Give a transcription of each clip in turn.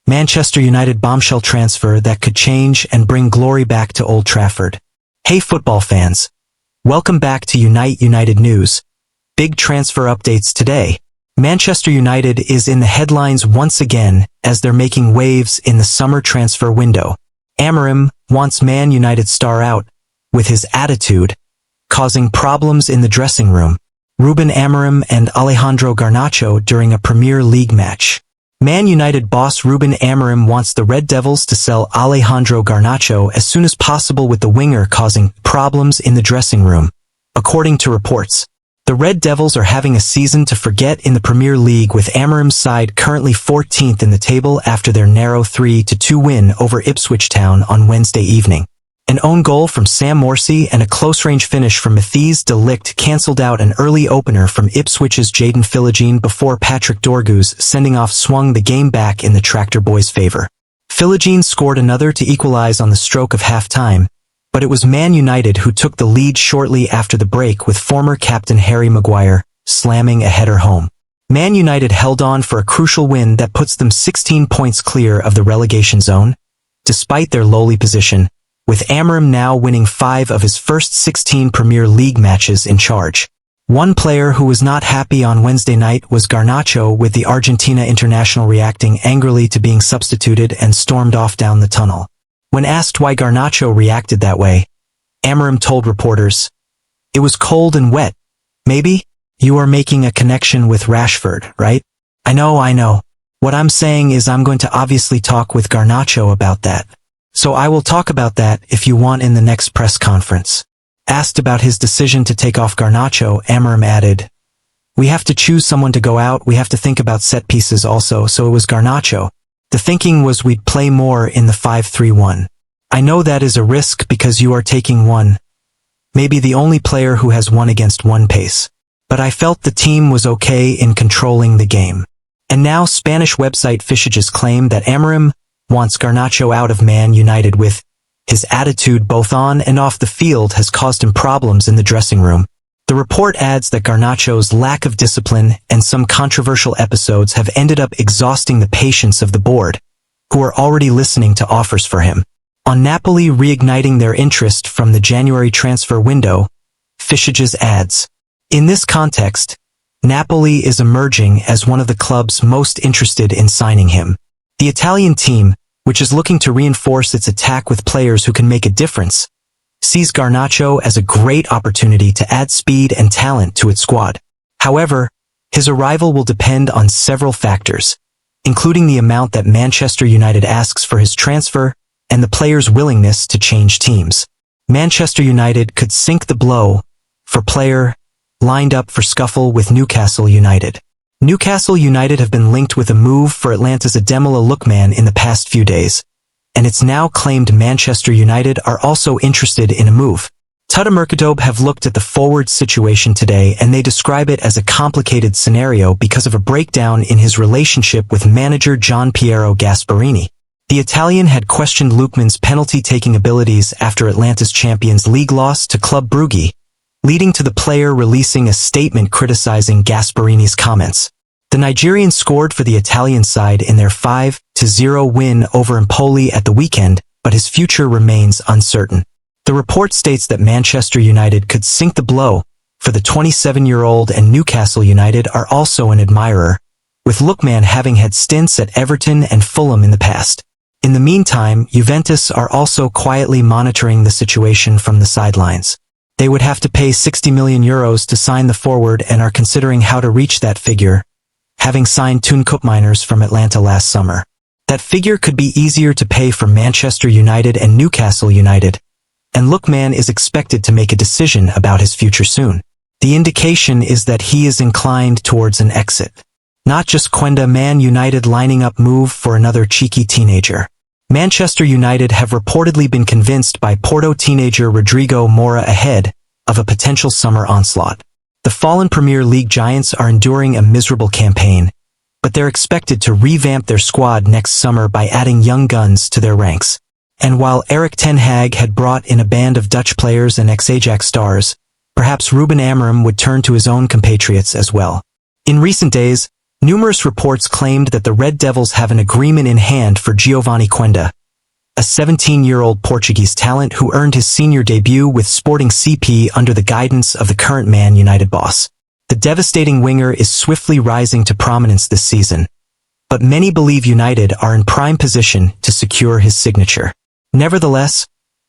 Manchester United bombshell transfer that could change and bring glory back to Old Trafford. Hey football fans. Welcome back to United News. Big transfer updates today. Manchester United is in the headlines once again as they're making waves in the summer transfer window. Amorim wants Man United star out, with his attitude causing problems in the dressing room. Ruben Amorim and Alejandro Garnacho during a Premier League match. Man United boss Ruben Amorim wants the Red Devils to sell Alejandro Garnacho as soon as possible, with the winger causing problems in the dressing room. According to reports, the Red Devils are having a season to forget in the Premier League, with Amorim's side currently 14th in the table after their narrow 3-2 win over Ipswich Town on Wednesday evening. An own goal from Sam Morsy and a close-range finish from Matthijs de Ligt cancelled out an early opener from Ipswich's Jadon Philogene before Patrick Dorgu's sending-off swung the game back in the Tractor Boys' favour. Philogene scored another to equalise on the stroke of half-time, but it was Man United who took the lead shortly after the break, with former captain Harry Maguire slamming a header home. Man United held on for a crucial win that puts them 16 points clear of the relegation zone, despite their lowly position, with Amorim now winning 5 of his first 16 Premier League matches in charge. One player who was not happy on Wednesday night was Garnacho, with the Argentina international reacting angrily to being substituted and stormed off down the tunnel. When asked why Garnacho reacted that way, Amorim told reporters, "It was cold and wet. Maybe? You are making a connection with Rashford, right? I know. What I'm saying is I'm going to obviously talk with Garnacho about that. So I will talk about that if you want in the next press conference." Asked about his decision to take off Garnacho, Amorim added, "We have to choose someone to go out, we have to think about set pieces also, so it was Garnacho. The thinking was we'd play more in the 5-3-1. I know that is a risk because you are taking one, maybe the only player who has 1-against-1 pace. But I felt the team was okay in controlling the game." And now Spanish website Fichajes claim that Amorim wants Garnacho out of Man United, with his attitude both on and off the field has caused him problems in the dressing room. The report adds that Garnacho's lack of discipline and some controversial episodes have ended up exhausting the patience of the board, who are already listening to offers for him. On Napoli reigniting their interest from the January transfer window, Fichajes adds, "In this context, Napoli is emerging as one of the clubs most interested in signing him. The Italian team, which is looking to reinforce its attack with players who can make a difference, sees Garnacho as a great opportunity to add speed and talent to its squad. However, his arrival will depend on several factors, including the amount that Manchester United asks for his transfer and the player's willingness to change teams. Manchester United could sink the blow for player lined up for scuffle with Newcastle United. Newcastle United have been linked with a move for Atlanta's Ademola Lookman in the past few days, and it's now claimed Manchester United are also interested in a move. Tuttomercato have looked at the forward situation today, and they describe it as a complicated scenario because of a breakdown in his relationship with manager Gian Piero Gasperini. The Italian had questioned Lookman's penalty-taking abilities after Atlanta's Champions League loss to Club Brugge, leading to the player releasing a statement criticizing Gasperini's comments. The Nigerian scored for the Italian side in their 5-0 win over Empoli at the weekend, but his future remains uncertain. The report states that Manchester United could sink the blow for the 27-year-old, and Newcastle United are also an admirer, with Lookman having had stints at Everton and Fulham in the past. In the meantime, Juventus are also quietly monitoring the situation from the sidelines. They would have to pay €60 million to sign the forward and are considering how to reach that figure, having signed Toon Koopmeiners from Atlanta last summer. That figure could be easier to pay for Manchester United and Newcastle United, and Lookman is expected to make a decision about his future soon. The indication is that he is inclined towards an exit. Not just Quenda, Man United lining up move for another cheeky teenager. Manchester United have reportedly been convinced by Porto teenager Rodrigo Moura ahead of a potential summer onslaught. The fallen Premier League giants are enduring a miserable campaign, but they're expected to revamp their squad next summer by adding young guns to their ranks. And while Erik ten Hag had brought in a band of Dutch players and ex-Ajax stars, perhaps Ruben Amorim would turn to his own compatriots as well. In recent days, Numerous reports claimed that the Red Devils have an agreement in hand for Giovanni Quenda, a 17-year-old Portuguese talent who earned his senior debut with Sporting CP under the guidance of the current Man United boss. The devastating winger is swiftly rising to prominence this season, but many believe United are in prime position to secure his signature. Nevertheless,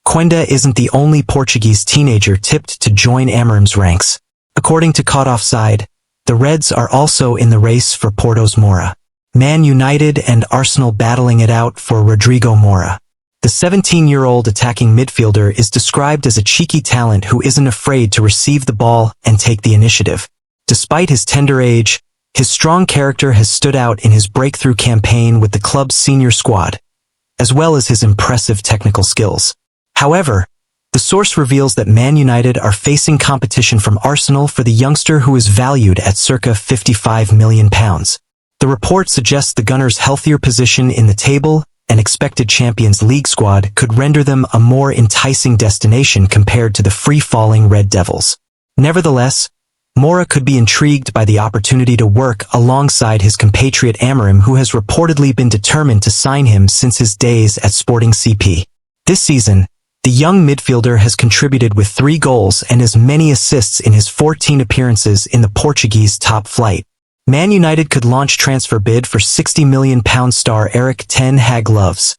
Quenda isn't the only Portuguese teenager tipped to join Amorim's ranks. According to Caught Offside, the Reds are also in the race for Porto's Moura. Man United and Arsenal battling it out for Rodrigo Moura. The 17-year-old attacking midfielder is described as a cheeky talent who isn't afraid to receive the ball and take the initiative. Despite his tender age, his strong character has stood out in his breakthrough campaign with the club's senior squad, as well as his impressive technical skills. However, the source reveals that Man United are facing competition from Arsenal for the youngster who is valued at circa £55 million. The report suggests the Gunners' healthier position in the table and expected Champions League squad could render them a more enticing destination compared to the free-falling Red Devils. Nevertheless, Moura could be intrigued by the opportunity to work alongside his compatriot Amorim, who has reportedly been determined to sign him since his days at Sporting CP. This season, the young midfielder has contributed with 3 goals and as many assists in his 14 appearances in the Portuguese top flight. Man United could launch transfer bid for £60 million star Erik ten Hag loves.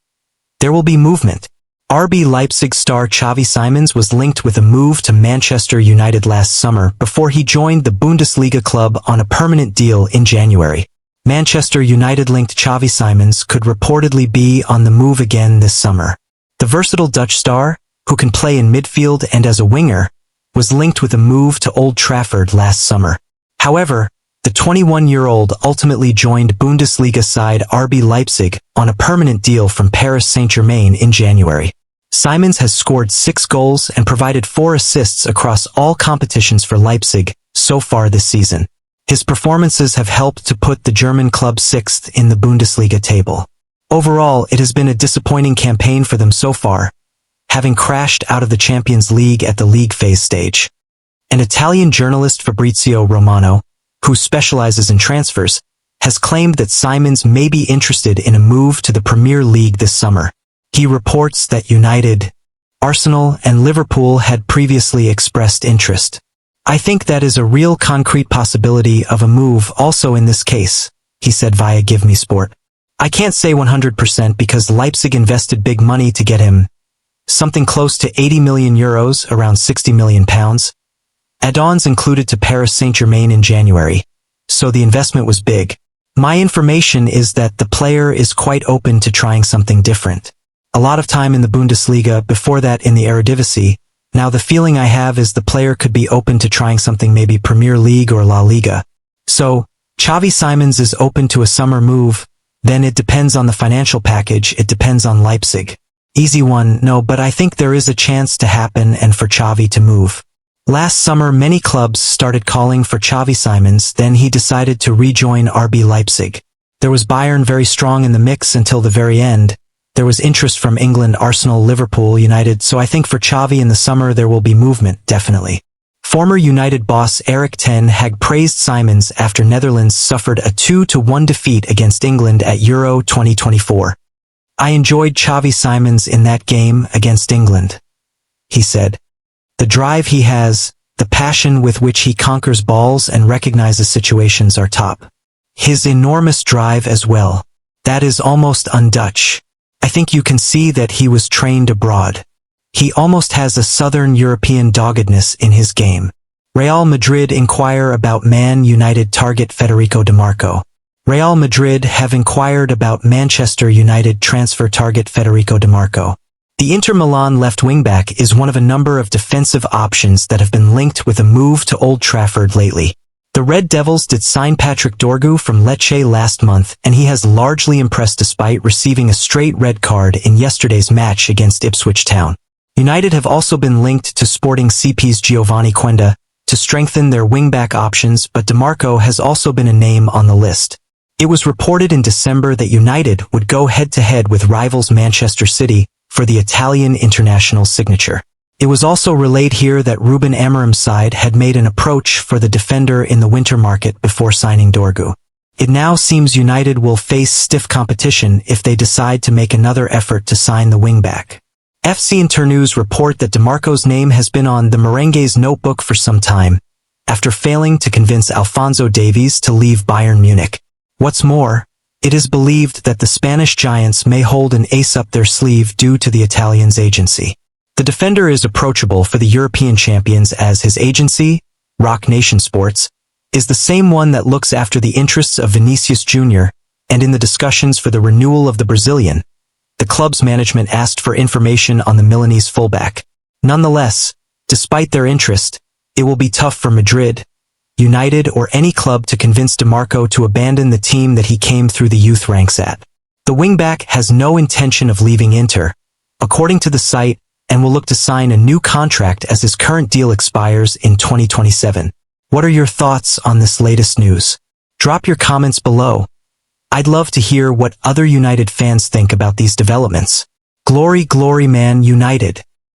There will be movement. RB Leipzig star Xavi Simons was linked with a move to Manchester United last summer before he joined the Bundesliga club on a permanent deal in January. Manchester United-linked Xavi Simons could reportedly be on the move again this summer. The versatile Dutch star, who can play in midfield and as a winger, was linked with a move to Old Trafford last summer. However, the 21-year-old ultimately joined Bundesliga side RB Leipzig on a permanent deal from Paris Saint-Germain in January. Simons has scored 6 goals and provided 4 assists across all competitions for Leipzig so far this season. His performances have helped to put the German club 6th in the Bundesliga table. Overall, it has been a disappointing campaign for them so far, having crashed out of the Champions League at the league phase stage. An Italian journalist, Fabrizio Romano, who specializes in transfers, has claimed that Simons may be interested in a move to the Premier League this summer. He reports that United, Arsenal, and Liverpool had previously expressed interest. I think that is a real concrete possibility of a move also in this case, he said via Give Me Sport. I can't say 100% because Leipzig invested big money to get him, something close to €80 million, around £60 million. Add-ons included to Paris Saint-Germain in January, so the investment was big. My information is that the player is quite open to trying something different. A lot of time in the Bundesliga, before that in the Eredivisie. Now the feeling I have is the player could be open to trying something maybe Premier League or La Liga. So, Xavi Simons is open to a summer move, then it depends on the financial package, it depends on Leipzig. Easy one, no, but I think there is a chance to happen and for Xavi to move. Last summer many clubs started calling for Xavi Simons, then he decided to rejoin RB Leipzig. There was Bayern very strong in the mix until the very end. There was interest from England, Arsenal, Liverpool, United, so I think for Xavi in the summer there will be movement, definitely. Former United boss Erik ten Hag praised Simons after Netherlands suffered a 2-1 defeat against England at Euro 2024. I enjoyed Xavi Simons in that game against England, he said. The drive he has, the passion with which he conquers balls and recognizes situations are top. His enormous drive as well. That is almost un-Dutch. I think you can see that he was trained abroad. He almost has a Southern European doggedness in his game. Real Madrid inquire about Man United target Federico Di Marco. Real Madrid have inquired about Manchester United transfer target Federico Di Marco. The Inter Milan left wingback is one of a number of defensive options that have been linked with a move to Old Trafford lately. The Red Devils did sign Patrick Dorgu from Lecce last month, and he has largely impressed despite receiving a straight red card in yesterday's match against Ipswich Town. United have also been linked to Sporting CP's Giovanni Quenda to strengthen their wingback options, but Di Marco has also been a name on the list. It was reported in December that United would go head-to-head with rivals Manchester City for the Italian international signature. It was also relayed here that Ruben Amorim's side had made an approach for the defender in the winter market before signing Dorgu. It now seems United will face stiff competition if they decide to make another effort to sign the wingback. FC Internews report that DiMarco's name has been on the Merengues' notebook for some time, after failing to convince Alphonso Davies to leave Bayern Munich. What's more, it is believed that the Spanish giants may hold an ace up their sleeve due to the Italian's agency. The defender is approachable for the European champions as his agency, Rock Nation Sports, is the same one that looks after the interests of Vinicius Jr., and in the discussions for the renewal of the Brazilian, the club's management asked for information on the Milanese fullback. Nonetheless, despite their interest, it will be tough for Madrid, United or any club to convince DiMarco to abandon the team that he came through the youth ranks at. The wingback has no intention of leaving Inter, according to the site, and will look to sign a new contract as his current deal expires in 2027. What are your thoughts on this latest news? Drop your comments below. I'd love to hear what other United fans think about these developments. Glory, glory, Man United!